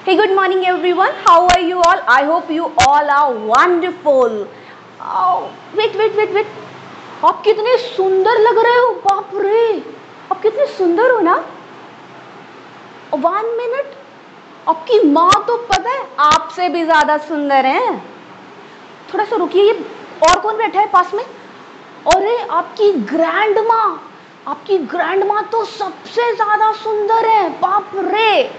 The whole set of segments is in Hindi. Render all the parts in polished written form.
Hey, good morning everyone. How are you all? I hope you all are wonderful. Oh, wait. आप कितने सुंदर लग रहे हो, बाप रे, आप कितने सुंदर हो ना। 1 मिनट, आपकी माँ तो पता है आपसे भी ज्यादा सुंदर है। थोड़ा सा रुकिए, ये और कौन बैठा है पास में? अरे आपकी ग्रैंड माँ तो सबसे ज्यादा सुंदर है, बाप रे।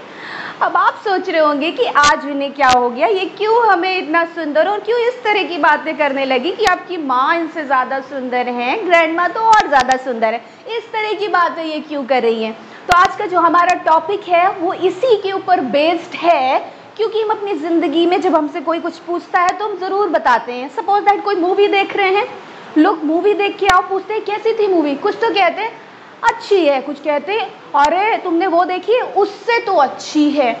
अब आप सोच रहे होंगे कि आज इन्हें क्या हो गया, ये क्यों हमें इतना सुंदर और क्यों इस तरह की बातें करने लगी कि आपकी माँ इनसे ज्यादा सुंदर है, ग्रैंड माँ तो और ज्यादा सुंदर है, इस तरह की बातें ये क्यों कर रही हैं। तो आज का जो हमारा टॉपिक है वो इसी के ऊपर बेस्ड है, क्योंकि हम अपनी जिंदगी में जब हमसे कोई कुछ पूछता है तो हम जरूर बताते हैं। सपोज दैट कोई मूवी देख रहे हैं, लोग मूवी देख के आओ पूछते हैं कैसी थी मूवी, कुछ तो कहते हैं अच्छी है, कुछ कहते हैं अरे तुमने वो देखी है उससे तो अच्छी है।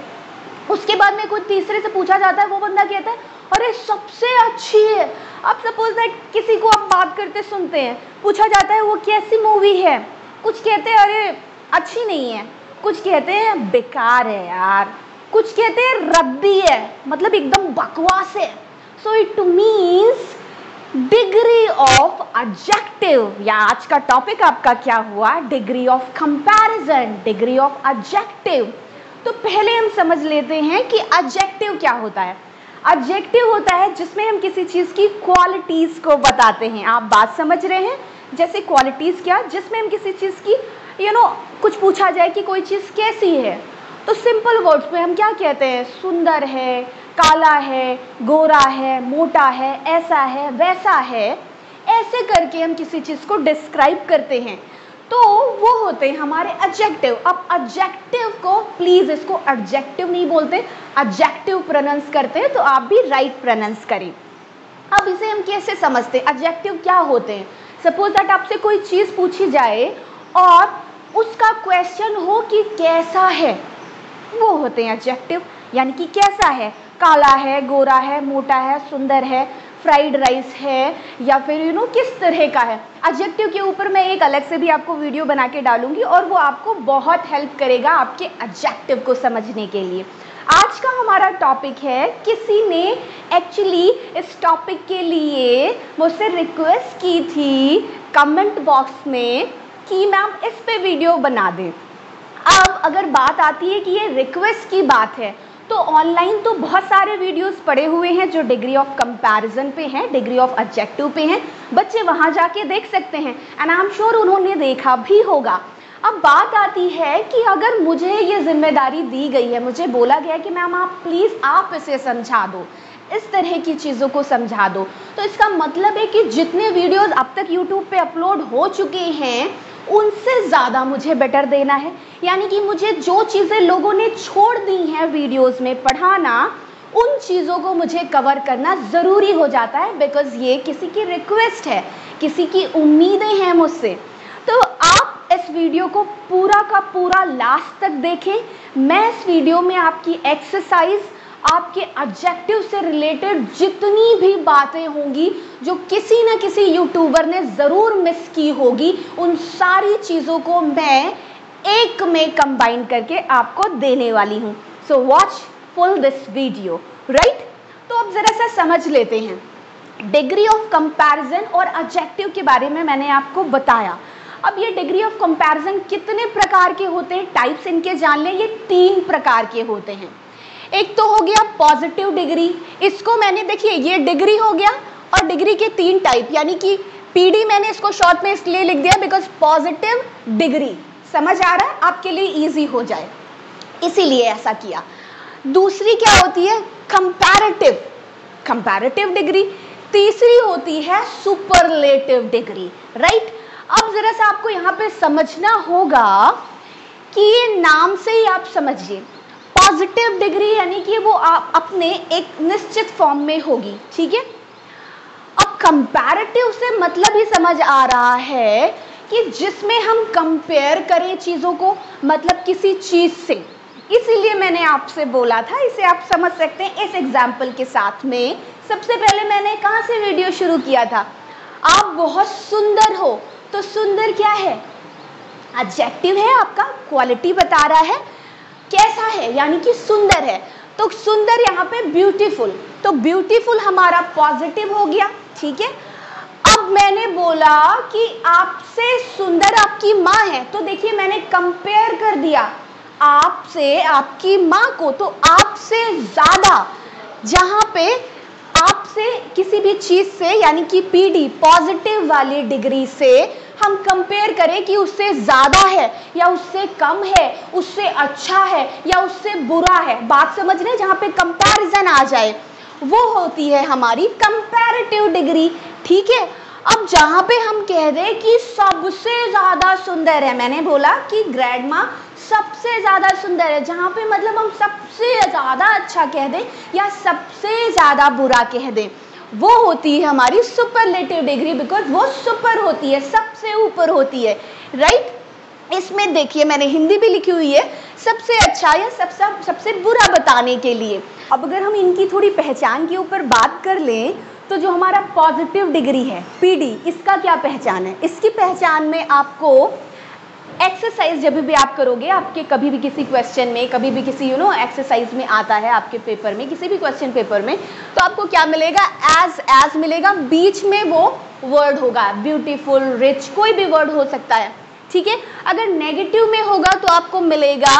उसके बाद में कोई तीसरे से पूछा जाता है, वो बंदा कहता है अरे सबसे अच्छी है। अब सपोज दैट किसी को आप बात करते सुनते हैं, पूछा जाता है वो कैसी मूवी है, कुछ कहते हैं अरे अच्छी नहीं है, कुछ कहते हैं बेकार है यार, कुछ कहते हैं रद्दी है, मतलब एकदम बकवास है। So it means degree of adjective, या आज का टॉपिक आपका क्या हुआ, degree of comparison, degree of adjective. तो पहले हम समझ लेते हैं कि एडजेक्टिव क्या होता है। एडजेक्टिव होता है जिसमें हम किसी चीज की क्वालिटीज को बताते हैं। आप बात समझ रहे हैं? जैसे क्वालिटीज क्या, जिसमें हम किसी चीज की कुछ पूछा जाए कि कोई चीज कैसी है, तो सिंपल वर्ड्स में हम क्या कहते हैं, सुंदर है, काला है, गोरा है, मोटा है, ऐसा है, वैसा है, ऐसे करके हम किसी चीज को डिस्क्राइब करते हैं। तो वो होते हैं हमारे एडजेक्टिव। अब एडजेक्टिव को प्लीज, इसको एडजेक्टिव नहीं बोलते, एडजेक्टिव प्रोनाउंस करते हैं, तो आप भी राइट प्रोनाउंस करें। अब इसे हम कैसे समझते हैं, एडजेक्टिव क्या होते हैं। सपोज दैट आपसे कोई चीज पूछी जाए और उसका क्वेश्चन हो कि कैसा है, वो होते हैं एडजेक्टिव। यानी कि कैसा है, काला है, गोरा है, मोटा है, सुंदर है, फ्राइड राइस है, या फिर किस तरह का है। एडजेक्टिव के ऊपर मैं एक अलग से भी आपको वीडियो बना के डालूंगी और वो आपको बहुत हेल्प करेगा आपके एडजेक्टिव को समझने के लिए। आज का हमारा टॉपिक है, किसी ने एक्चुअली इस टॉपिक के लिए मुझसे रिक्वेस्ट की थी कमेंट बॉक्स में कि मैम इस पे वीडियो बना दें। अब अगर बात आती है कि ये रिक्वेस्ट की बात है, तो ऑनलाइन तो बहुत सारे वीडियोस पड़े हुए हैं जो डिग्री ऑफ कंपैरिजन पे हैं, डिग्री ऑफ एडजेक्टिव पे हैं, बच्चे वहां जाके देख सकते हैं एंड आई एम श्योर उन्होंने देखा भी होगा। अब बात आती है कि अगर मुझे ये जिम्मेदारी दी गई है, मुझे बोला गया कि मैम आप प्लीज़ आप इसे समझा दो, इस तरह की चीज़ों को समझा दो, तो इसका मतलब है कि जितने वीडियोस अब तक यूट्यूब पे अपलोड हो चुके हैं उनसे ज़्यादा मुझे बेटर देना है। यानी कि मुझे जो चीज़ें लोगों ने छोड़ दी हैं वीडियोस में पढ़ाना, उन चीज़ों को मुझे कवर करना ज़रूरी हो जाता है, बिकॉज ये किसी की रिक्वेस्ट है, किसी की उम्मीदें हैं मुझसे। तो आप इस वीडियो को पूरा का पूरा लास्ट तक देखें। मैं इस वीडियो में आपकी एक्सरसाइज, आपके एडजेक्टिव से रिलेटेड जितनी भी बातें होंगी जो किसी न किसी यूट्यूबर ने ज़रूर मिस की होगी, उन सारी चीज़ों को मैं एक में कंबाइन करके आपको देने वाली हूँ। So watch full this video, right. तो अब ज़रा सा समझ लेते हैं, डिग्री ऑफ कंपैरिजन और एडजेक्टिव के बारे में मैंने आपको बताया। अब ये डिग्री ऑफ कंपैरिजन कितने प्रकार के होते हैं, टाइप्स इनके जान लें। ये 3 प्रकार के होते हैं। एक तो हो गया पॉजिटिव डिग्री, इसको मैंने, देखिए ये डिग्री हो गया, और डिग्री के 3 टाइप, यानी कि पीडी मैंने इसको शॉर्ट में इसलिए लिख दिया बिकॉज पॉजिटिव डिग्री, समझ आ रहा है, आपके लिए इजी हो जाए, इसीलिए ऐसा किया। दूसरी क्या होती है, कंपैरेटिव डिग्री। तीसरी होती है सुपरलेटिव डिग्री, राइट। अब जरा सा आपको यहाँ पे समझना होगा कि ये नाम से ही आप समझिए, पॉजिटिव डिग्री यानी कि वो आप अपने एक निश्चित फॉर्म में होगी, ठीक है। अब कंपैरेटिव से मतलब ही समझ आ रहा है कि जिसमें हम कंपेयर करें चीज़ों को, मतलब किसी चीज़ से। इसीलिए मैंने आपसे बोला था, इसे आप समझ सकते हैं इस एग्जाम्पल के साथ में। सबसे पहले मैंने कहाँ से वीडियो शुरू किया था, आप बहुत सुंदर हो, तो सुंदर क्या है, एडजेक्टिव है आपका, क्वालिटी बता रहा है, कैसा है यानी कि सुंदर है। तो सुंदर यहाँ पे ब्यूटीफुल, तो ब्यूटीफुल हमारा पॉजिटिव हो गया, ठीक है। अब मैंने बोला कि आपसे सुंदर आपकी माँ है, तो देखिए मैंने कंपेयर कर दिया आपसे आपकी माँ को, तो आपसे ज्यादा, जहां पे आपसे किसी भी चीज से यानी कि पीडी पॉजिटिव वाली डिग्री से हम कंपेयर करें कि उससे ज्यादा है या उससे कम है, उससे अच्छा है या उससे बुरा है, बात समझ रहे हैं, जहां पे कंपैरिजन आ जाए वो होती है हमारी कंपैरेटिव डिग्री, ठीक है। अब जहां पे हम कह दें कि सबसे ज्यादा सुंदर है, मैंने बोला कि ग्रैंडमा सबसे ज्यादा सुंदर है, जहां पे मतलब हम सबसे ज्यादा अच्छा कह दें या सबसे ज्यादा बुरा कह दें, वो होती है हमारी सुपरलेटिव डिग्री, बिकॉज वो सुपर होती है, सबसे ऊपर होती है, राइट। इसमें देखिए मैंने हिंदी भी लिखी हुई है, सबसे अच्छा या सबसे बुरा बताने के लिए। अब अगर हम इनकी थोड़ी पहचान के ऊपर बात कर लें, तो जो हमारा पॉजिटिव डिग्री है पीडी, इसका क्या पहचान है? इसकी पहचान में आपको एक्सरसाइज जब भी आप करोगे, आपके कभी भी किसी क्वेश्चन में, कभी भी किसी एक्सरसाइज में आता है आपके पेपर में, किसी भी क्वेश्चन पेपर में, तो आपको क्या मिलेगा? एज मिलेगा, बीच में वो वर्ड होगा, ब्यूटीफुल, रिच, कोई भी वर्ड हो सकता है, ठीक है। अगर नेगेटिव में होगा तो आपको मिलेगा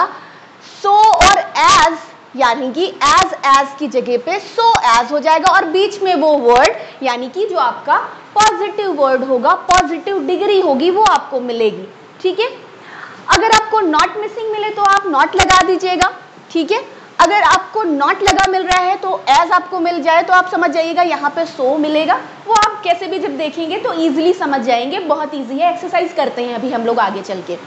सो और एज, यानी कि एज की जगह पे सो एज हो जाएगा, और बीच में वो वर्ड यानी कि जो आपका पॉजिटिव वर्ड होगा, पॉजिटिव डिग्री होगी, वो आपको मिलेगी, ठीक है। अगर आपको नॉट मिसिंग मिले तो आप नॉट लगा दीजिएगा, ठीक है। अगर आपको नॉट लगा मिल रहा है तो एज आपको मिल जाए तो आप समझ जाइएगा यहाँ पे सो मिलेगा, वो आप कैसे भी जब देखेंगे तो इजीली समझ जाएंगे, बहुत इजी है, एक्सरसाइज करते हैं अभी हम लोग आगे चल के,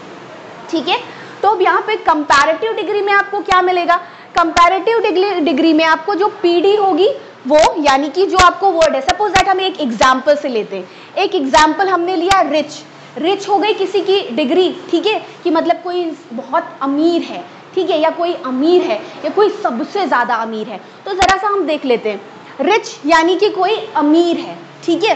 ठीक है। तो अब यहाँ पे कंपैरेटिव डिग्री में आपको क्या मिलेगा? कंपैरेटिव डिग्री में आपको जो पीडी होगी वो, यानी कि जो आपको वर्ड है, सपोज दैट हम एक एग्जाम्पल से लेते हैं, एक एग्जाम्पल हमने लिया रिच, रिच हो गई किसी की डिग्री, ठीक है, कि मतलब कोई बहुत अमीर है, ठीक है, या कोई अमीर है या कोई सबसे ज्यादा अमीर है, तो जरा सा हम देख लेते हैं। रिच यानी कि कोई अमीर है, ठीक है।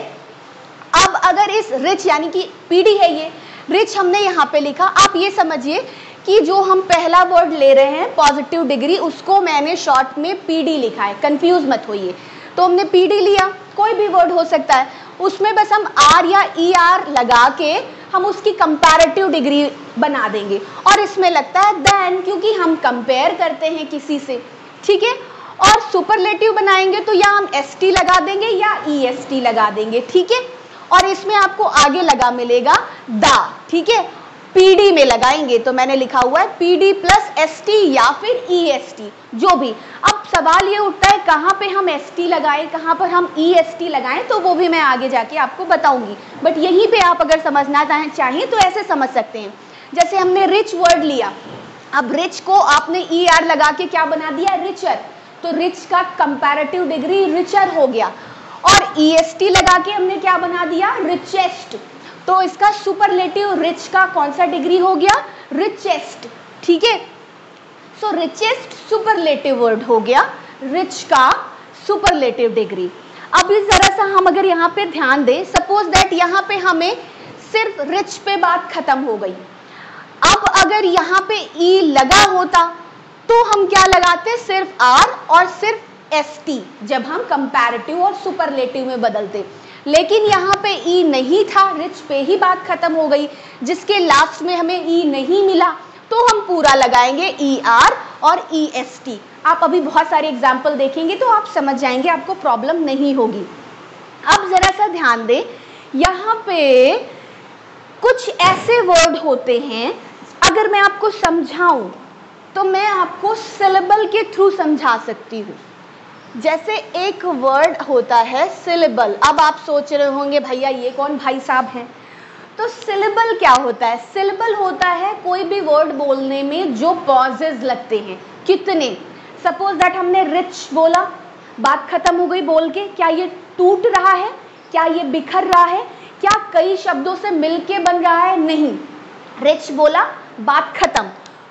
अब अगर इस रिच यानी कि पीडी है, ये रिच हमने यहाँ पे लिखा, आप ये समझिए कि जो हम पहला वर्ड ले रहे हैं पॉजिटिव डिग्री, उसको मैंने शॉर्ट में पीडी लिखा है, कंफ्यूज मत होइए। तो हमने पीडी लिया, कोई भी वर्ड हो सकता है, उसमें बस हम आर या ई आर लगा के हम उसकी कंपैरेटिव डिग्री बना देंगे, और इसमें लगता है देन, क्योंकि हम कंपेयर करते हैं किसी से, ठीक है। और सुपरलेटिव बनाएंगे तो या हम एस टी लगा देंगे या ई एस टी लगा देंगे, ठीक है। और इसमें आपको आगे लगा मिलेगा द, ठीक है, पीडी में लगाएंगे तो मैंने लिखा हुआ है पीडी प्लस एस टी या फिर ई एस टी, जो भी। अब सवाल ये उठता है कहाँ पे हम एस टी लगाएं, कहाँ पर हम ई एस टी लगाएं, तो वो भी मैं आगे जाके आपको बताऊंगी, बट यहीं पे आप अगर समझना चाहिए तो ऐसे समझ सकते हैं। जैसे हमने रिच वर्ड लिया, अब रिच को आपने ई आर लगा के क्या बना दिया? रिचर, तो रिच का कंपैरेटिव डिग्री रिचर हो गया, और ई एस टी लगा के हमने क्या बना दिया? रिचेस्ट, तो इसका सुपरलेटिव रिच का कौन सा डिग्री हो गया? रिचेस्ट, ठीक है। सो रिचेस्ट सुपरलेटिव वर्ड हो गया, रिच का सुपरलेटिव डिग्री। अभी जरा सा हम अगर यहाँ पे ध्यान दें, सपोज दैट यहाँ पे हमें सिर्फ रिच पे बात खत्म हो गई, अब अगर यहाँ पे ई लगा होता तो हम क्या लगाते? सिर्फ आर और सिर्फ एस टी, जब हम कंपैरेटिव और सुपरलेटिव में बदलते, लेकिन यहाँ पे ई नहीं था, रिच पे ही बात खत्म हो गई, जिसके लास्ट में हमें ई नहीं मिला, तो हम पूरा लगाएंगे ई आर और ई एस टी। आप अभी बहुत सारे एग्जाम्पल देखेंगे तो आप समझ जाएंगे, आपको प्रॉब्लम नहीं होगी। अब जरा सा ध्यान दें, यहाँ पे कुछ ऐसे वर्ड होते हैं, अगर मैं आपको समझाऊं तो मैं आपको सिलेबल के थ्रू समझा सकती हूँ। जैसे एक वर्ड होता है सिलेबल, अब आप सोच रहे होंगे भैया ये कौन भाई साहब हैं, तो सिलेबल क्या होता है? सिलेबल होता है कोई भी वर्ड बोलने में जो पॉजेज लगते हैं, कितने। सपोज दैट हमने रिच बोला, बात खत्म हो गई बोल के, क्या ये टूट रहा है? क्या ये बिखर रहा है? क्या कई शब्दों से मिलके बन रहा है? नहीं, रिच बोला, बात खत्म।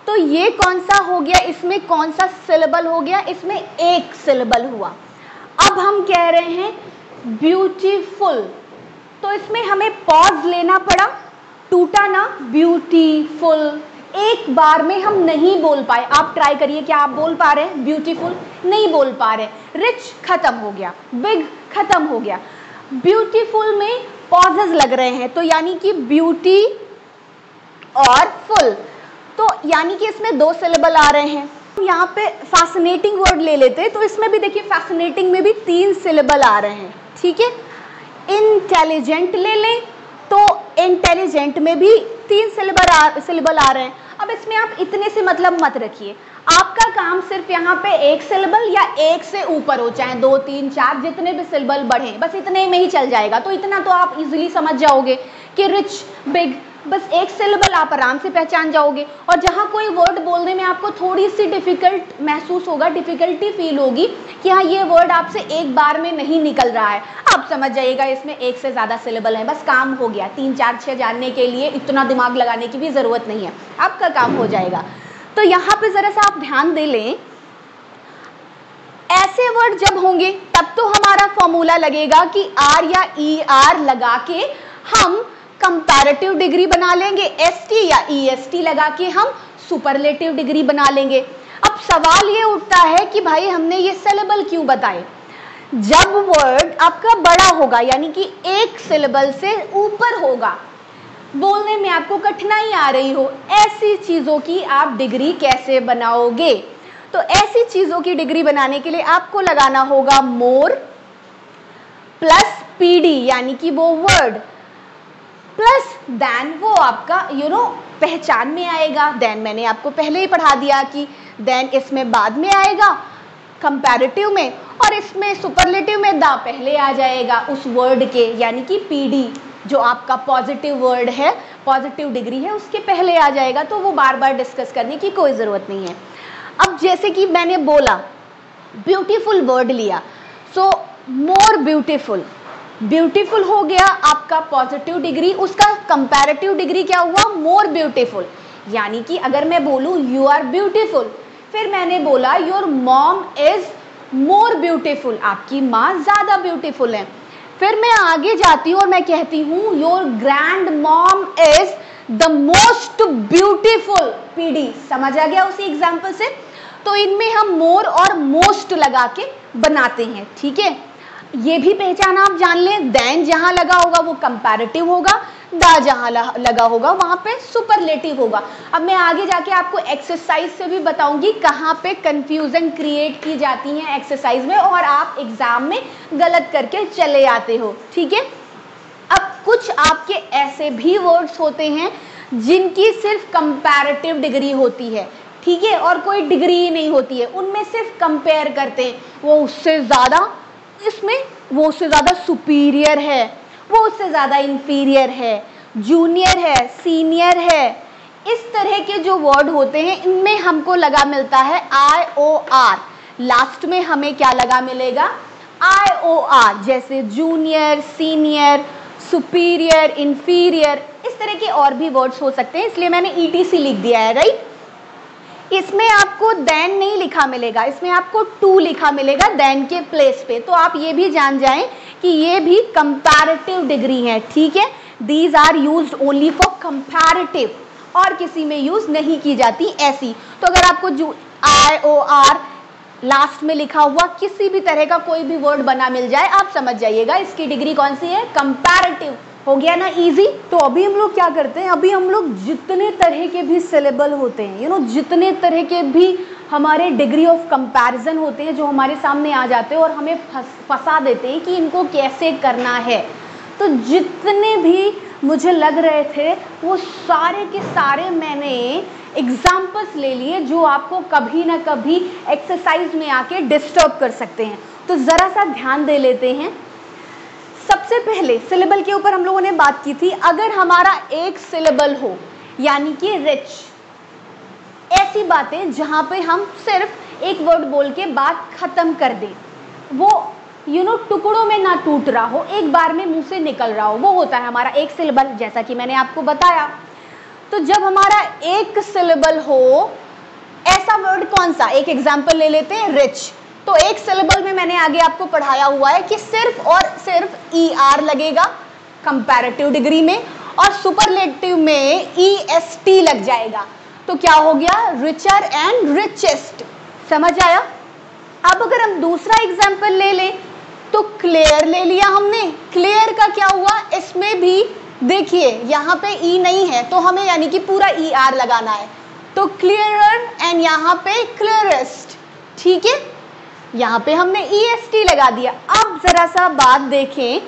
तो ये कौन सा हो गया? इसमें कौन सा सिलेबल हो गया? इसमें एक सिलेबल हुआ। अब हम कह रहे हैं ब्यूटीफुल, तो इसमें हमें पॉज लेना पड़ा, टूटा ना, ब्यूटीफुल, एक बार में हम नहीं बोल पाए। आप ट्राई करिए, क्या आप बोल पा रहे हैं? ब्यूटीफुल नहीं बोल पा रहे। रिच खत्म हो गया, बिग खत्म हो गया। ब्यूटीफुल में पॉजेस लग रहे हैं, तो यानी कि ब्यूटी और फुल, तो यानी कि इसमें 2 सिलेबल आ रहे हैं। यहाँ पे फैसिनेटिंग वर्ड ले लेते हैं, तो इसमें भी देखिए फैसिनेटिंग में भी 3 सिलेबल आ रहे हैं, ठीक है। इंटेलिजेंट ले लें तो इंटेलिजेंट में भी 3 सिलेबल आ रहे हैं। अब इसमें आप इतने से मतलब मत रखिए, आपका काम सिर्फ यहाँ पे 1 सिलेबल या 1 से ऊपर हो, चाहे 2, 3, 4 जितने भी सिलेबल बढ़े, बस इतने में ही चल जाएगा। तो इतना तो आप इजीली समझ जाओगे कि रिच, बिग, बस 1 सिलेबल आप आराम से पहचान जाओगे। और जहाँ कोई वर्ड बोलने में आपको थोड़ी सी डिफिकल्ट महसूस होगा, डिफिकल्टी फील होगी कि हाँ ये वर्ड आपसे एक बार में नहीं निकल रहा है, आप समझ जाइएगा इसमें 1 से ज़्यादा सिलेबल है, बस काम हो गया। 3, 4, 6 जानने के लिए इतना दिमाग लगाने की भी ज़रूरत नहीं है, आपका काम हो जाएगा। तो यहाँ पे ज़रा सा आप ध्यान दे लें, ऐसे वर्ड जब होंगे तब तो हमारा फॉर्मूला लगेगा कि आर या ई आर लगा के हम कंपैरेटिव डिग्री बना लेंगे, एसटी या ईएसटी लगा के हम सुपरलेटिव डिग्री बना लेंगे। अब सवाल ये उठता है कि भाई हमने ये सिलेबल क्यों बताए? जब वर्ड आपका बड़ा होगा, यानी कि 1 सिलेबल से ऊपर होगा, बोलने में आपको कठिनाई आ रही हो, ऐसी चीजों की आप डिग्री कैसे बनाओगे? तो ऐसी चीजों की डिग्री बनाने के लिए आपको लगाना होगा मोर प्लस पीडी, यानी कि वो वर्ड प्लस देन, वो आपका पहचान में आएगा। देन मैंने आपको पहले ही पढ़ा दिया कि देन इसमें बाद में आएगा कंपैरेटिव में, और इसमें सुपरलेटिव में दा पहले आ जाएगा उस वर्ड के, यानी कि पीडी जो आपका पॉजिटिव वर्ड है, पॉजिटिव डिग्री है, उसके पहले आ जाएगा। तो वो बार बार डिस्कस करने की कोई ज़रूरत नहीं है। अब जैसे कि मैंने बोला ब्यूटीफुल वर्ड लिया, सो मोर ब्यूटीफुल, ब्यूटीफुल हो गया आपका पॉजिटिव डिग्री, उसका कंपैरेटिव डिग्री क्या हुआ? More beautiful. यानी कि अगर मैं बोलूँ यू आर ब्यूटीफुल, फिर मैंने बोला your mom is more beautiful, आपकी माँ ज़्यादा ब्यूटीफुल है। फिर मैं आगे जाती हूँ और मैं कहती हूँ your grand mom is the most beautiful, PD. समझ आ गया उसी एग्जाम्पल से? तो इनमें हम मोर और मोस्ट लगा के बनाते हैं, ठीक है। ये भी पहचान आप जान लें, देन जहां लगा होगा वो कंपैरेटिव होगा, दा जहां लगा होगा वहां पे सुपरलेटिव होगा। अब मैं आगे जाके आपको एक्सरसाइज से भी बताऊंगी कहाँ पे कंफ्यूजन क्रिएट की जाती है एक्सरसाइज में, और आप एग्जाम में गलत करके चले आते हो, ठीक है। अब कुछ आपके ऐसे भी वर्ड्स होते हैं जिनकी सिर्फ कंपैरेटिव डिग्री होती है, ठीक है, और कोई डिग्री ही नहीं होती है, उनमें सिर्फ कंपेयर करते हैं, वो उससे ज़्यादा इसमें, वो उससे ज़्यादा सुपीरियर है, वो उससे ज़्यादा इंफीरियर है, जूनियर है, सीनियर है। इस तरह के जो वर्ड होते हैं इनमें हमको लगा मिलता है IOR, लास्ट में हमें क्या लगा मिलेगा? IOR, जैसे जूनियर, सीनियर, सुपीरियर, इंफीरियर, इस तरह के और भी वर्ड्स हो सकते हैं, इसलिए मैंने ETC लिख दिया है, राइट। इसमें आपको देन नहीं लिखा मिलेगा, इसमें आपको टू लिखा मिलेगा देन के प्लेस पे। तो आप ये भी जान जाएं कि ये भी कंपैरेटिव डिग्री है, ठीक है। These are used only for comparative, और किसी में यूज नहीं की जाती ऐसी। तो अगर आपको IOR लास्ट में लिखा हुआ किसी भी तरह का कोई भी वर्ड बना मिल जाए, आप समझ जाइएगा इसकी डिग्री कौन सी है? कंपैरेटिव। हो गया ना इजी। तो अभी हम लोग क्या करते हैं, अभी हम लोग जितने तरह के भी सिलेबल होते हैं, जितने तरह के भी हमारे डिग्री ऑफ कंपैरिजन होते हैं जो हमारे सामने आ जाते हैं और हमें फंसा देते हैं कि इनको कैसे करना है, तो जितने भी मुझे लग रहे थे वो सारे के सारे मैंने एग्जाम्पल्स ले लिए जो आपको कभी ना कभी एक्सरसाइज में आके डिस्टर्ब कर सकते हैं। तो ज़रा सा ध्यान दे लेते हैं। सबसे पहले सिलेबल के ऊपर हम लोगों ने बात की थी, अगर हमारा एक सिलेबल हो यानी कि रिच, ऐसी बातें जहाँ पे हम सिर्फ एक वर्ड बोल के बात खत्म कर दें, वो टुकड़ों में ना टूट रहा हो, एक बार में मुंह से निकल रहा हो, वो होता है हमारा एक सिलेबल, जैसा कि मैंने आपको बताया। तो जब हमारा एक सिलेबल हो, ऐसा वर्ड कौन सा, एक एग्जाम्पल ले लेते हैं, रिच। तो एक सिलेबल में मैंने आगे आपको पढ़ाया हुआ है कि सिर्फ और सिर्फ ER लगेगा कंपैरेटिव डिग्री में, और सुपरलेटिव में EST लग जाएगा। तो क्या हो गया, रिचर एंड रिचेस्ट। समझ आया? अब अगर हम दूसरा एग्जाम्पल ले लें तो क्लियर ले लिया हमने। क्लियर का क्या हुआ, इसमें भी देखिए यहाँ पे ई नहीं है तो हमें यानी कि पूरा ई आर लगाना है, तो क्लियरर एंड यहाँ पे क्लियरेस्ट, ठीक है, यहाँ पे हमने ई एस टी लगा दिया। अब जरा सा बात देखें,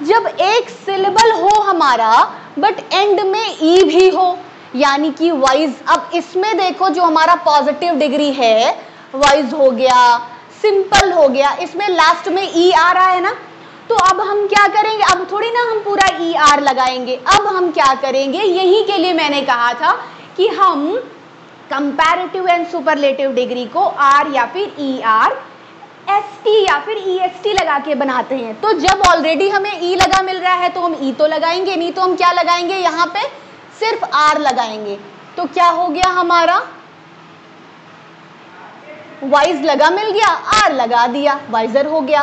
जब एक सिलेबल हो हमारा बट एंड में ई भी हो यानी कि वाइज, अब इसमें देखो जो हमारा पॉजिटिव डिग्री है वाइज हो गया, सिंपल हो गया, इसमें लास्ट में ई आ रहा है ना, तो अब हम क्या करेंगे, अब थोड़ी ना हम पूरा ई आर लगाएंगे, अब हम क्या करेंगे, यही के लिए मैंने कहा था कि हम कंपैरेटिव एंड सुपरलेटिव डिग्री को आर या फिर ई आर एस टी या फिर ई एस टी लगा के बनाते हैं। तो जब ऑलरेडी हमें ई लगा मिल रहा है तो हम ई तो लगाएंगे, नहीं तो हम क्या लगाएंगे, यहाँ पे सिर्फ आर लगाएंगे। तो क्या हो गया हमारा, वाइज लगा मिल गया, आर लगा दिया, वाइजर हो गया।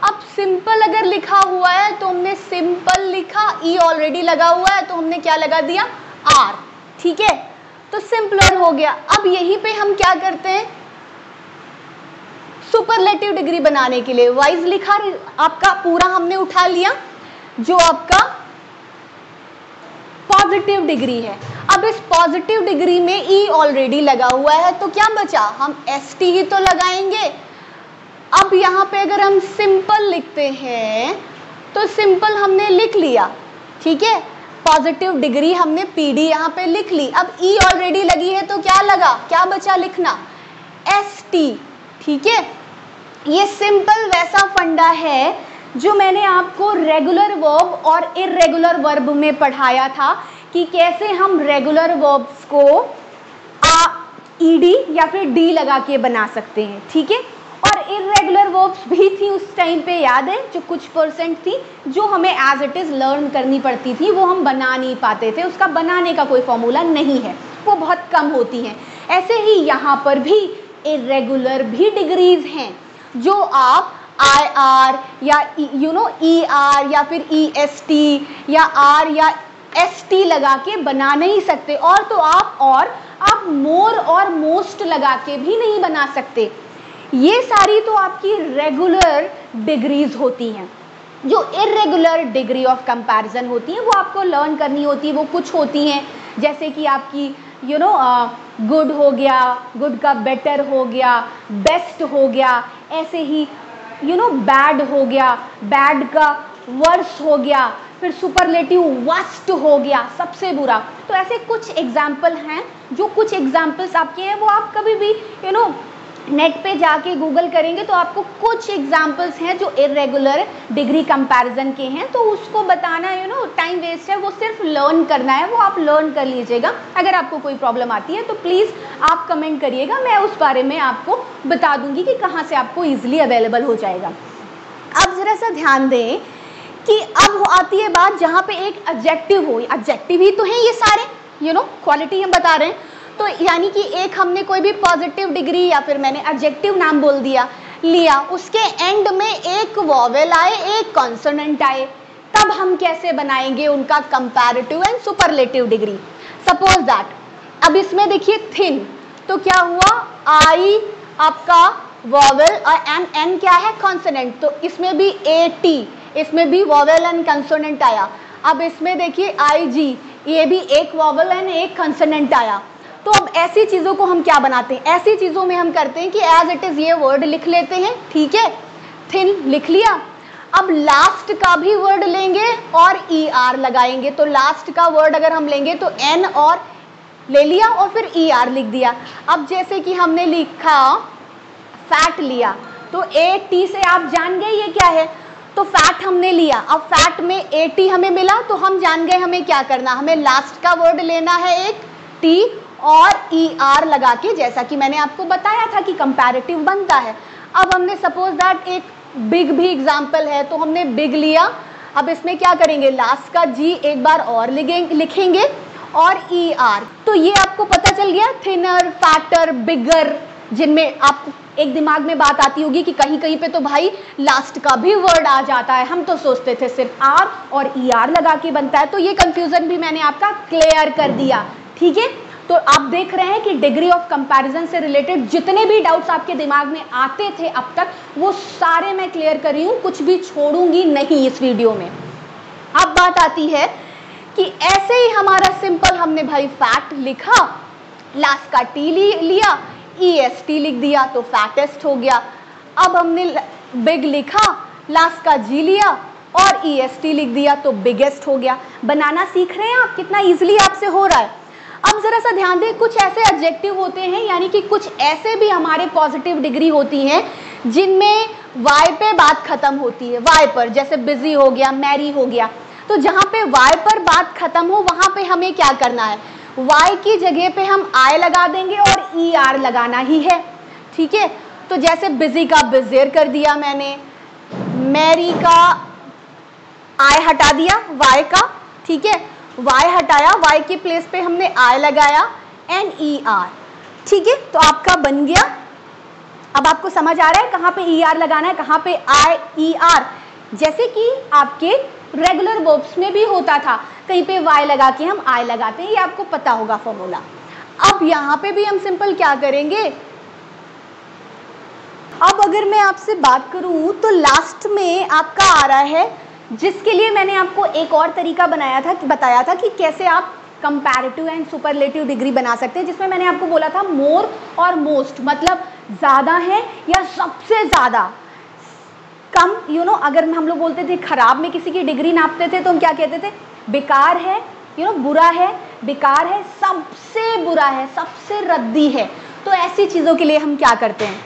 अब सिंपल अगर लिखा हुआ है तो हमने सिंपल लिखा, ई ऑलरेडी लगा हुआ है तो हमने क्या लगा दिया, आर, ठीक है, तो सिंपलर हो गया। अब यहीं पे हम क्या करते हैं, सुपरलेटिव डिग्री बनाने के लिए वाइज लिखा, आपका पूरा हमने उठा लिया जो आपका पॉजिटिव डिग्री है। अब इस पॉजिटिव डिग्री में ई ऑलरेडी लगा हुआ है तो क्या बचा, हम एस टी ही तो लगाएंगे। अब यहाँ पे अगर हम सिंपल लिखते हैं तो सिंपल हमने लिख लिया, ठीक है, पॉजिटिव डिग्री हमने पीडी यहाँ पे लिख ली। अब ई ऑलरेडी लगी है तो क्या लगा, क्या बचा लिखना, एस टी, ठीक है। ये सिंपल वैसा फंडा है जो मैंने आपको रेगुलर वर्ब और इर्रेगुलर वर्ब में पढ़ाया था कि कैसे हम रेगुलर वर्ब्स को ईडी या फिर डी लगा के बना सकते हैं, ठीक है। और इर्रेगुलर वर्ब्स भी थी उस टाइम पे, याद है, जो कुछ परसेंट थी जो हमें एज इट इज लर्न करनी पड़ती थी, वो हम बना नहीं पाते थे, उसका बनाने का कोई फॉर्मूला नहीं है, वो बहुत कम होती हैं। ऐसे ही यहाँ पर भी इर्रेगुलर भी डिग्रीज हैं जो आप आई आर या ई आर या फिर ई एस टी या आर या एस टी लगा के बना नहीं सकते, और तो आप मोर और मोस्ट लगा के भी नहीं बना सकते। ये सारी तो आपकी रेगुलर डिग्रीज होती हैं। जो इर्रेगुलर डिग्री ऑफ कंपैरिजन होती है वो आपको लर्न करनी होती है। वो कुछ होती हैं जैसे कि आपकी गुड हो गया, गुड का बेटर हो गया, बेस्ट हो गया, ऐसे ही बैड हो गया, बैड का वर्स हो गया, फिर सुपरलेटिव वर्स्ट हो गया, सबसे बुरा। तो ऐसे कुछ एग्जाम्पल हैं, जो कुछ एग्जाम्पल्स आपके हैं वो आप कभी भी नेट पे जाके गूगल करेंगे तो आपको कुछ एग्जाम्पल्स हैं जो इर्रेगुलर डिग्री कंपैरिजन के हैं, तो उसको बताना टाइम वेस्ट है, वो सिर्फ लर्न करना है, वो आप लर्न कर लीजिएगा। अगर आपको कोई प्रॉब्लम आती है तो प्लीज़ आप कमेंट करिएगा, मैं उस बारे में आपको बता दूंगी कि कहाँ से आपको ईजिली अवेलेबल हो जाएगा। अब ज़रा सा ध्यान दें कि अब आती है बात जहाँ पे एक एडजेक्टिव हो, एडजेक्टिव ही तो है ये सारे, क्वालिटी हम बता रहे हैं, तो यानी कि एक हमने कोई भी पॉजिटिव डिग्री या फिर मैंने एडजेक्टिव नाम बोल दिया लिया, उसके एंड में एक वॉवेल आए, एक कॉन्सोनेंट आए, तब हम कैसे बनाएंगे उनका comparative and superlative degree. Suppose that अब इसमें देखिए थिन, तो क्या हुआ, आई आपका वॉवेल और एन क्या है, कॉन्सोनेंट, तो इसमें भी ए टी, इसमें भी वॉवेल एंड कंसोनेंट आया। अब इसमें देखिए आई जी, ये भी एक वॉवेल एंड एक कंसोनेंट आया। तो अब ऐसी चीज़ों को हम क्या बनाते हैं, ऐसी चीज़ों में हम करते हैं कि एज इट इज़ ये वर्ड लिख लेते हैं, ठीक है, थिन लिख लिया। अब लास्ट का भी वर्ड लेंगे और ई आर लगाएंगे, तो लास्ट का वर्ड अगर हम लेंगे तो एन और ले लिया और फिर ई आर लिख दिया। अब जैसे कि हमने लिखा फैट लिया, तो ए टी से आप जान गए ये क्या है, तो फैट हमने लिया। अब फैट में ए टी हमें मिला तो हम जान गए हमें क्या करना, हमें लास्ट का वर्ड लेना है एक टी और ई आर लगा के, जैसा कि मैंने आपको बताया था कि कंपैरेटिव बनता है। अब हमने सपोज दैट एक बिग भी एग्जाम्पल है, तो हमने बिग लिया। अब इसमें क्या करेंगे, लास्ट का जी एक बार और लिखेंगे और ई आर, तो ये आपको पता चल गया थिनर, फैटर, बिगर, जिनमें आपको एक दिमाग में बात आती होगी कि कहीं कहीं पे तो भाई लास्ट का भी वर्ड आ जाता है, हम तो सोचते थे सिर्फ आर और ई आर लगा के बनता है, तो ये कंफ्यूजन भी मैंने आपका क्लियर कर दिया, ठीक है। तो आप देख रहे हैं कि डिग्री ऑफ कंपैरिजन से रिलेटेड जितने भी डाउट्स आपके दिमाग में आते थे अब तक, वो सारे मैं क्लियर कर रही हूँ, कुछ भी छोड़ूंगी नहीं इस वीडियो में। अब बात आती है कि ऐसे ही हमारा सिंपल हमने भाई फैक्ट लिखा, लास्ट का टी लिया, EST लिख दिया तो फैटेस्ट हो गया। अब हमने बिग लिखा, लास्ट का G लिया और EST लिख दिया तो बिगेस्ट हो गया। बनाना सीख रहे हैं आप, कितना इजीली आपसे हो रहा है। अब जरा सा ध्यान दें, कुछ ऐसे एडजेक्टिव होते हैं, यानी कि कुछ ऐसे भी हमारे पॉजिटिव डिग्री होती हैं जिनमें Y पे बात खत्म होती है, Y पर, जैसे बिजी हो गया, मैरी हो गया। तो जहां पे Y पर बात खत्म हो वहां पे हमें क्या करना है, Y की जगह पे हम I लगा देंगे और ER लगाना ही है, ठीक है। तो जैसे बिजी का बिजियर कर दिया मैंने, मैरी का I हटा दिया Y का, ठीक है, Y हटाया, Y की प्लेस पे हमने I लगाया, NER, ठीक है। तो आपका बन गया। अब आपको समझ आ रहा है कहाँ पे ER लगाना है, कहाँ पे IER, जैसे कि आपके रेगुलर वर्ब्स में भी होता था, कहीं पे Y लगा के हम I लगाते हैं, ये आपको पता होगा फॉर्मूला। अब यहाँ पे भी हम सिंपल क्या करेंगे, अब अगर मैं आपसे बात करूं तो लास्ट में आपका आ रहा है, जिसके लिए मैंने आपको एक और तरीका बताया था कि कैसे आप कंपैरेटिव एंड सुपरलेटिव डिग्री बना सकते हैं, जिसमें मैंने आपको बोला था मोर और मोस्ट, मतलब ज़्यादा है या सबसे ज़्यादा, कम, अगर हम लोग बोलते थे खराब में किसी की डिग्री नापते थे तो हम क्या कहते थे, बेकार है, बुरा है, बेकार है, सबसे बुरा है, सबसे रद्दी है। तो ऐसी चीज़ों के लिए हम क्या करते हैं,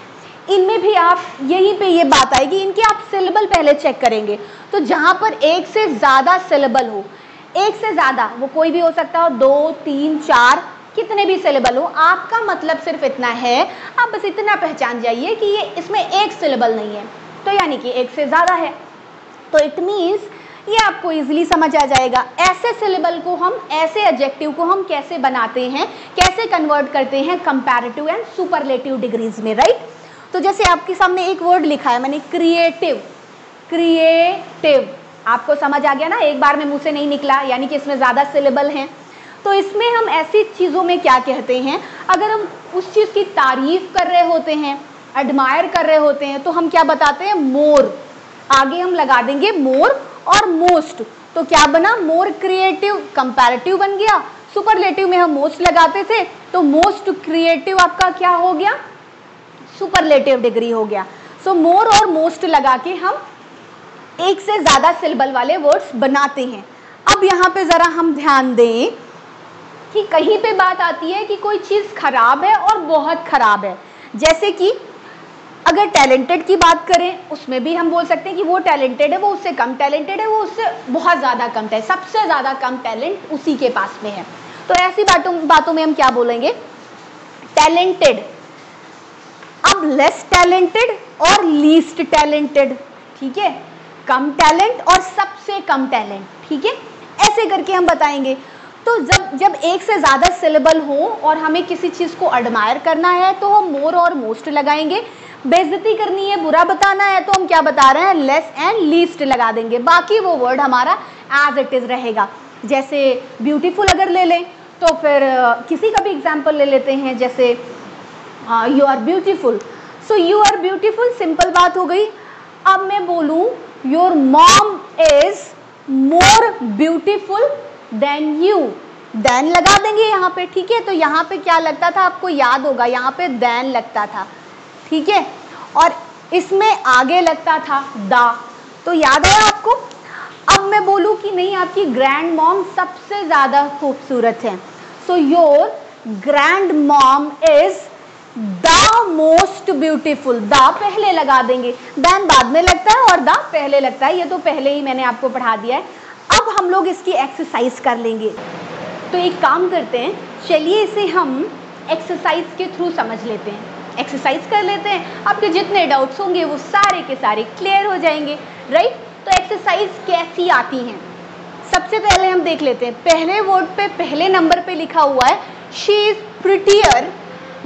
इनमें भी आप यहीं पे ये बात आएगी, इनके आप सिलेबल पहले चेक करेंगे। तो जहां पर एक से ज़्यादा सिलेबल हो, एक से ज़्यादा, वो कोई भी हो सकता हो, 2, 3, 4, कितने भी सिलेबल हो, आपका मतलब सिर्फ इतना है, आप बस इतना पहचान जाइए कि ये इसमें एक सिलेबल नहीं है, तो यानी कि एक से ज़्यादा है। तो इट मीन्स ये आपको इजीली समझ आ जाएगा। ऐसे सिलेबल को हम, ऐसे एडजेक्टिव को हम कैसे बनाते हैं, कैसे कन्वर्ट करते हैं कंपैरेटिव एंड सुपरलेटिव डिग्रीज में, राइट। तो जैसे आपके सामने एक वर्ड लिखा है मैंने, क्रिएटिव, क्रिएटिव, आपको समझ आ गया ना, एक बार में मुंह से नहीं निकला, यानी कि इसमें ज़्यादा सिलेबल हैं। तो इसमें हम ऐसी चीज़ों में क्या कहते हैं, अगर हम उस चीज़ की तारीफ कर रहे होते हैं, एडमायर कर रहे होते हैं, तो हम क्या बताते हैं, मोर, आगे हम लगा देंगे मोर और मोस्ट, तो क्या बना, मोर क्रिएटिव कंपैरेटिव बन गया। सुपरलेटिव में हम मोस्ट लगाते थे, तो मोस्ट क्रिएटिव आपका क्या हो गया, सुपरलेटिव डिग्री हो गया। सो मोर और मोस्ट लगा के हम एक से ज़्यादा सिलेबल वाले वर्ड्स बनाते हैं। अब यहाँ पे ज़रा हम ध्यान दें कि कहीं पे बात आती है कि कोई चीज़ खराब है और बहुत खराब है, जैसे कि अगर टैलेंटेड की बात करें, उसमें भी हम बोल सकते हैं कि वो टैलेंटेड है, वो उससे कम टैलेंटेड है, वो उससे बहुत ज़्यादा कम है, सबसे ज़्यादा कम टैलेंट उसी के पास में है। तो ऐसी बातों में हम क्या बोलेंगे, टैलेंटेड। अब लेस टैलेंटेड और लीस्ट टैलेंटेड, ठीक है, कम टैलेंट और सबसे कम टैलेंट, ठीक है, ऐसे करके हम बताएंगे। तो जब एक से ज़्यादा सिलेबल हो और हमें किसी चीज़ को एडमायर करना है तो हम मोर और मोस्ट लगाएंगे, बेइज्जती करनी है, बुरा बताना है तो हम क्या बता रहे हैं, लेस एंड लीस्ट लगा देंगे, बाकी वो वर्ड हमारा एज इट इज़ रहेगा। जैसे ब्यूटीफुल अगर ले लें तो फिर किसी का भी एग्जाम्पल ले लेते हैं, जैसे you are beautiful, so you are beautiful, simple बात हो गई। अब मैं बोलूँ your mom is more beautiful than you, then लगा देंगे यहाँ पे, ठीक है। तो यहाँ पे क्या लगता था, आपको याद होगा, यहाँ पे देन लगता था, ठीक है, और इसमें आगे लगता था दा, तो याद है आपको। अब मैं बोलूँ कि नहीं, आपकी ग्रैंड मॉम सबसे ज़्यादा खूबसूरत है, so your grand mom is the most beautiful, दा पहले लगा देंगे, देन बाद में लगता है और दा पहले लगता है, ये तो पहले ही मैंने आपको पढ़ा दिया है। अब हम लोग इसकी एक्सरसाइज कर लेंगे, तो एक काम करते हैं, चलिए इसे हम एक्सरसाइज के थ्रू समझ लेते हैं, एक्सरसाइज कर लेते हैं, आपके जितने डाउट्स होंगे वो सारे के सारे क्लियर हो जाएंगे, राइट। तो एक्सरसाइज कैसी आती हैं, सबसे पहले हम देख लेते हैं, पहले वर्ड पे पहले नंबर पे लिखा हुआ है she is prettier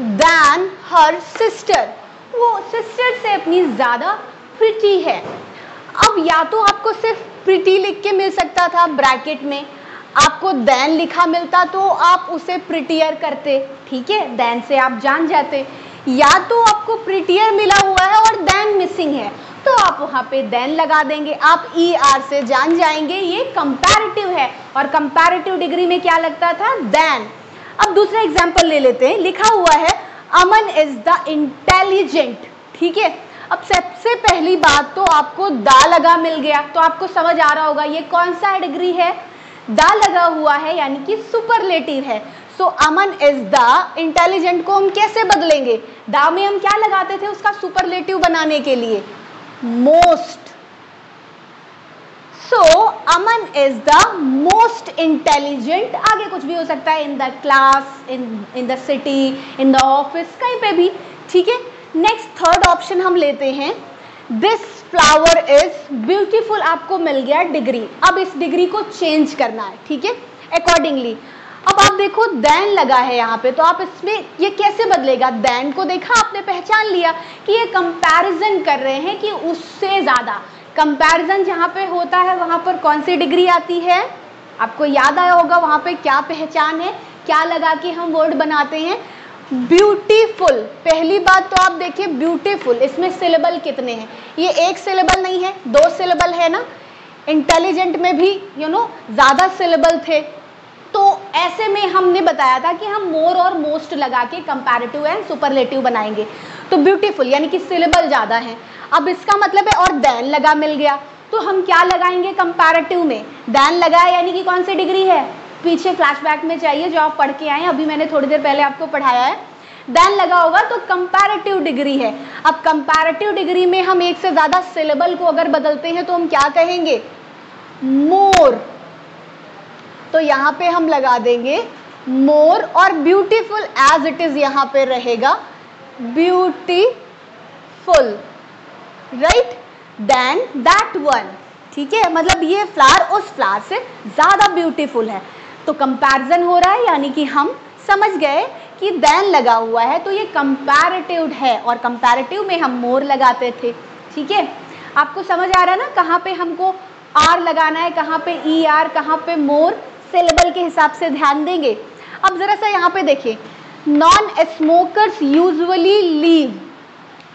then her sister, वो सिस्टर से अपनी ज़्यादा प्रिटी है। अब या तो आपको सिर्फ प्रिटी लिख के मिल सकता था ब्रैकेट में, आपको देन लिखा मिलता तो आप उसे प्रिटियर करते, ठीक है, देन से आप जान जाते। या तो आपको प्रिटियर मिला हुआ है और देन मिसिंग है तो आप वहां पे देन लगा देंगे, आप ई आर से जान जाएंगे ये कंपैरेटिव है, और कंपैरेटिव डिग्री में क्या लगता था, देन। अब दूसरा एग्जांपल ले लेते हैं, लिखा हुआ है अमन इज द इंटेलिजेंट, ठीक है। अब सबसे पहली बात तो आपको दा लगा मिल गया, तो आपको समझ आ रहा होगा ये कौन सा डिग्री है, दा लगा हुआ है यानी कि सुपरलेटिव है। सो अमन इज द इंटेलिजेंट को हम कैसे बदलेंगे, दा में हम क्या लगाते थे उसका सुपरलेटिव बनाने के लिए, most. So Aman is the most intelligent, आगे कुछ भी हो सकता है, in the class, in the city, in the office, कहीं पे भी, ठीक है। नेक्स्ट थर्ड ऑप्शन हम लेते हैं, दिस फ्लावर इज ब्यूटीफुल, आपको मिल गया डिग्री। अब इस डिग्री को चेंज करना है, ठीक है, अकॉर्डिंगली। अब आप देखो देन लगा है यहाँ पे, तो आप इसमें ये कैसे बदलेगा, देन को देखा आपने, पहचान लिया कि ये कंपैरिजन कर रहे हैं कि उससे ज्यादा। कंपैरिजन जहाँ पे होता है वहां पर कौन सी डिग्री आती है, आपको याद आया होगा वहां पे क्या पहचान है, क्या लगा के हम वर्ड बनाते हैं, ब्यूटीफुल। पहली बात तो आप देखिए ब्यूटीफुल, इसमें सिलेबल कितने हैं, ये एक सिलेबल नहीं है, दो सिलेबल है ना। इंटेलिजेंट में भी ज्यादा सिलेबल थे, तो ऐसे में हमने बताया था कि हम मोर और मोस्ट लगा के कंपैरेटिव एंड सुपरलेटिव बनाएंगे। तो ब्यूटीफुल यानी कि सिलेबल ज्यादा है। अब इसका मतलब है, और देन लगा मिल गया तो हम क्या लगाएंगे कंपैरेटिव में, देन लगा यानी कि कौन सी डिग्री है, पीछे फ्लैशबैक में चाहिए जो आप पढ़ के आए, अभी मैंने थोड़ी देर पहले आपको पढ़ाया है, देन लगा होगा तो कंपैरेटिव डिग्री है। अब कंपैरेटिव डिग्री में हम एक से ज्यादा सिलेबल को अगर बदलते हैं तो हम क्या कहेंगे, मोर। तो यहाँ पे हम लगा देंगे मोर, और ब्यूटीफुल एज इट इज यहाँ पे रहेगा beautiful, right, then that one, ठीक है। मतलब ये फ्लावर उस फ्लावर से ज्यादा ब्यूटीफुल है, तो कंपैरिजन हो रहा है यानी कि हम समझ गए कि देन लगा हुआ है तो ये कंपैरेटिव है, और कंपैरेटिव में हम मोर लगाते थे, ठीक है। आपको समझ आ रहा है ना कहाँ पे हमको आर लगाना है, कहाँ पे ई आर, कहाँ पे मोर, सिलेबल के हिसाब से ध्यान देंगे। अब जरा सा यहाँ पे देखिए, non smokers usually leave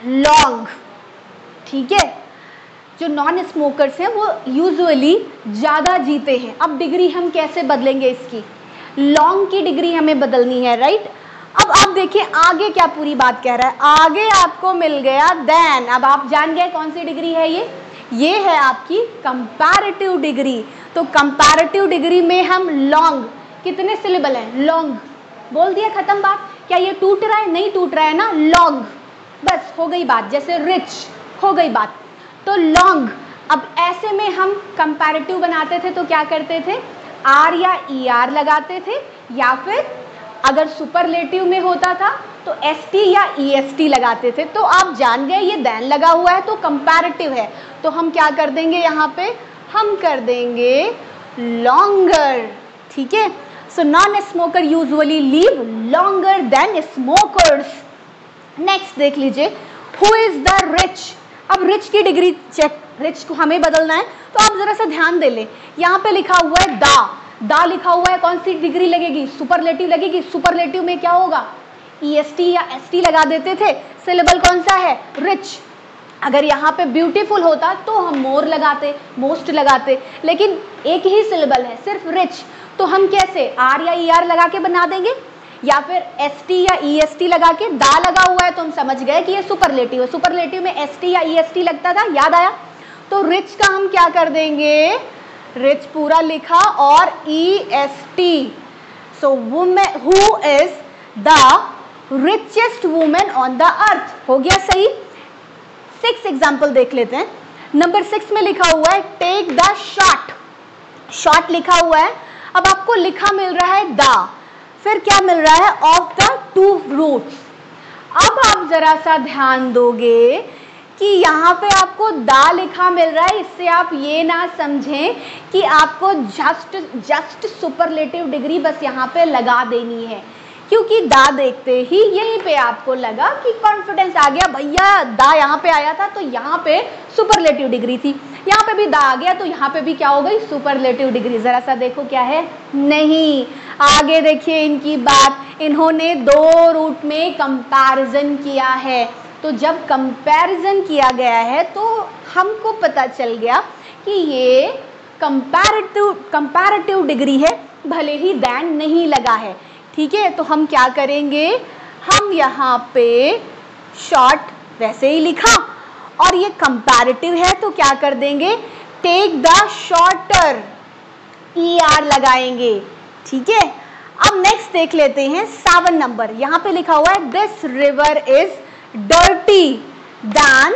long, ठीक है, जो नॉन स्मोकर्स हैं वो यूजुअली ज़्यादा जीते हैं। अब डिग्री हम कैसे बदलेंगे इसकी, लॉन्ग की डिग्री हमें बदलनी है, राइट। अब आप देखिए आगे क्या पूरी बात कह रहा है, आगे आपको मिल गया देन। अब आप जान गए कौन सी डिग्री है ये है आपकी कंपैरेटिव डिग्री। तो कंपैरेटिव डिग्री में हम लॉन्ग, कितने सिलेबल हैं, लॉन्ग, बोल दिया खत्म बात। क्या ये टूट रहा है, नहीं टूट रहा है ना, लॉन्ग, बस हो गई बात। जैसे रिच हो गई बात, तो लॉन्ग। अब ऐसे में हम कंपैरेटिव बनाते थे तो क्या करते थे, आर या ई आर लगाते थे, या फिर अगर सुपरलेटिव में होता था तो एस टी या ई एस टी लगाते थे। तो आप जान गए ये देन लगा हुआ है तो कंपैरेटिव है, तो हम क्या कर देंगे यहाँ पे, हम कर देंगे लॉन्गर, ठीक है। So non smoker usually leave longer than smokers. Next देख लीजिए, हु इज द रिच। अब रिच की डिग्री चेक, रिच को हमें बदलना है तो आप जरा सा ध्यान दे लें, यहाँ पे लिखा हुआ है दा लिखा हुआ है, कौन सी डिग्री लगेगी, सुपरलेटिव लगेगी। सुपरलेटिव में क्या होगा, ईएसटी या एसटी लगा देते थे, सिलेबल कौन सा है, रिच। अगर यहाँ पे ब्यूटीफुल होता तो हम मोर लगाते, मोस्ट लगाते, लेकिन एक ही सिलेबल है सिर्फ रिच, तो हम कैसे आर या ई आर लगा के बना देंगे, या फिर एसटी या ईएसटी लगा के। दा लगा हुआ है तो हम समझ गए कि ये सुपरलेटिव है, सुपरलेटिव में एसटी या ईएसटी लगता था, याद आया। तो रिच का हम क्या कर देंगे, रिच पूरा लिखा और EST. So women, who is the richest women on the earth, हो गया सही। 6 एग्जाम्पल देख लेते हैं। नंबर 6 में लिखा हुआ है टेक द शॉट, शॉट लिखा हुआ है। अब आपको लिखा मिल रहा है द, फिर क्या मिल रहा है, ऑफ द 2 रूट्स। अब आप जरा सा ध्यान दोगे कि यहाँ पे आपको दा लिखा मिल रहा है, इससे आप ये ना समझें कि आपको जस्ट सुपरलेटिव डिग्री बस यहाँ पे लगा देनी है। क्योंकि दा देखते ही यहीं पे आपको लगा कि कॉन्फिडेंस आ गया, भैया दा यहाँ पे आया था तो यहाँ पे सुपरलेटिव डिग्री थी, यहाँ पे भी दा आ गया तो यहाँ पे भी क्या हो गई, सुपरलेटिव डिग्री। जरा सा देखो क्या है, नहीं। आगे देखिए इनकी बात, इन्होंने दो रूट में कंपैरिजन किया है। तो जब कंपैरिजन किया गया है तो हमको पता चल गया कि ये कंपैरेटिव डिग्री है, भले ही दैन नहीं लगा है। ठीक है, तो हम क्या करेंगे, हम यहाँ पे शॉर्ट वैसे ही लिखा और ये कंपैरेटिव है तो क्या कर देंगे, टेक द शॉर्टर, ER लगाएंगे। ठीक है, अब नेक्स्ट देख लेते हैं 7 नंबर। यहाँ पे लिखा हुआ है this river is dirty than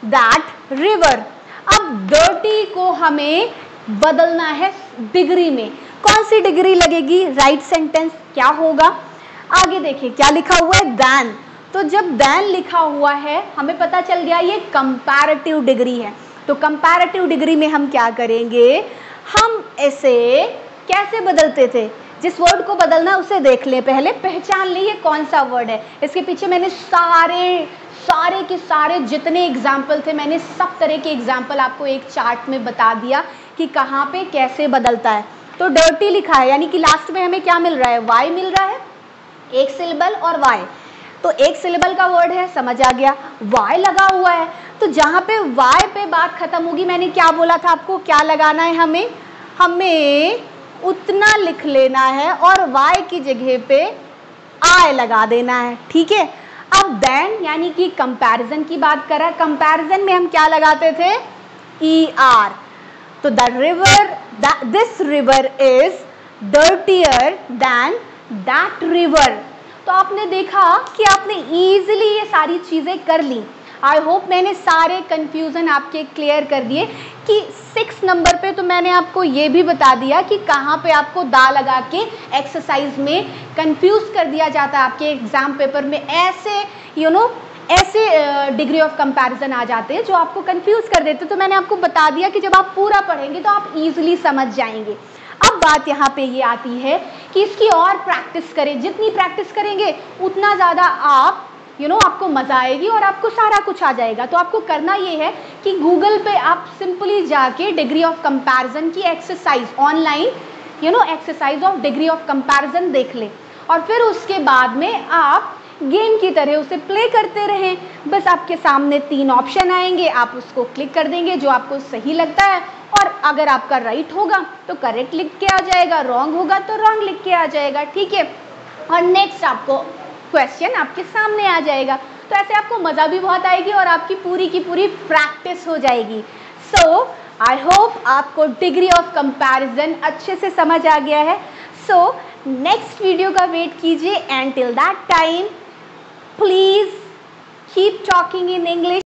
that river. अब डर्टी को हमें बदलना है डिग्री में, कौन सी डिग्री लगेगी, राइट सेंटेंस क्या होगा। आगे देखिए क्या लिखा हुआ है, दैन। तो जब दैन लिखा हुआ है हमें पता चल गया ये कंपैरेटिव डिग्री है। तो कंपैरेटिव डिग्री में हम क्या करेंगे, हम इसे कैसे बदलते थे, जिस वर्ड को बदलना है उसे देख ले, पहले पहचान ले ये कौन सा वर्ड है। इसके पीछे मैंने सारे के सारे जितने एग्जाम्पल थे, मैंने सब तरह के एग्जाम्पल आपको एक चार्ट में बता दिया कि कहाँ पे कैसे बदलता है। तो डर्टी लिखा है यानी कि लास्ट में हमें क्या मिल रहा है, वाई मिल रहा है, एक सिलेबल और वाई। तो एक सिलेबल का वर्ड है, समझ आ गया, वाई लगा हुआ है। तो जहाँ पे वाई पे बात खत्म होगी, मैंने क्या बोला था आपको, क्या लगाना है, हमें उतना लिख लेना है और वाई की जगह पे आई लगा देना है। ठीक है, अब देन यानी कि कंपैरिजन की बात करा, कंपैरिजन में हम क्या लगाते थे, ER। तो this river is dirtier than that river. तो आपने देखा कि आपने इजीली ये सारी चीजें कर ली। आई होप मैंने सारे कंफ्यूजन आपके क्लियर कर दिए कि 6 नंबर पे तो मैंने आपको ये भी बता दिया कि कहाँ पे आपको दा लगा के एक्सरसाइज में कंफ्यूज कर दिया जाता है। आपके एग्जाम पेपर में ऐसे ऐसे डिग्री ऑफ कंपैरिजन आ जाते हैं जो आपको कंफ्यूज कर देते। तो मैंने आपको बता दिया कि जब आप पूरा पढ़ेंगे तो आप इजीली समझ जाएंगे। अब बात यहाँ पे ये आती है कि इसकी और प्रैक्टिस करें, जितनी प्रैक्टिस करेंगे उतना ज़्यादा आप आपको मज़ा आएगी और आपको सारा कुछ आ जाएगा। तो आपको करना ये है कि गूगल पे आप सिंपली जाके डिग्री ऑफ कंपैरिजन की exercise online exercise of degree of comparison देख लें और फिर उसके बाद में आप गेम की तरह उसे प्ले करते रहें। बस आपके सामने 3 ऑप्शन आएंगे, आप उसको क्लिक कर देंगे जो आपको सही लगता है, और अगर आपका राइट होगा तो करेक्ट लिख के आ जाएगा, रॉन्ग होगा तो रॉन्ग लिख के आ जाएगा। ठीक है, और नेक्स्ट आपको क्वेश्चन आपके सामने आ जाएगा। तो ऐसे आपको मज़ा भी बहुत आएगी और आपकी पूरी की पूरी प्रैक्टिस हो जाएगी। सो आई होप आपको डिग्री ऑफ कंपैरिजन अच्छे से समझ आ गया है। सो नेक्स्ट वीडियो का वेट कीजिए, and till that time please keep talking in English.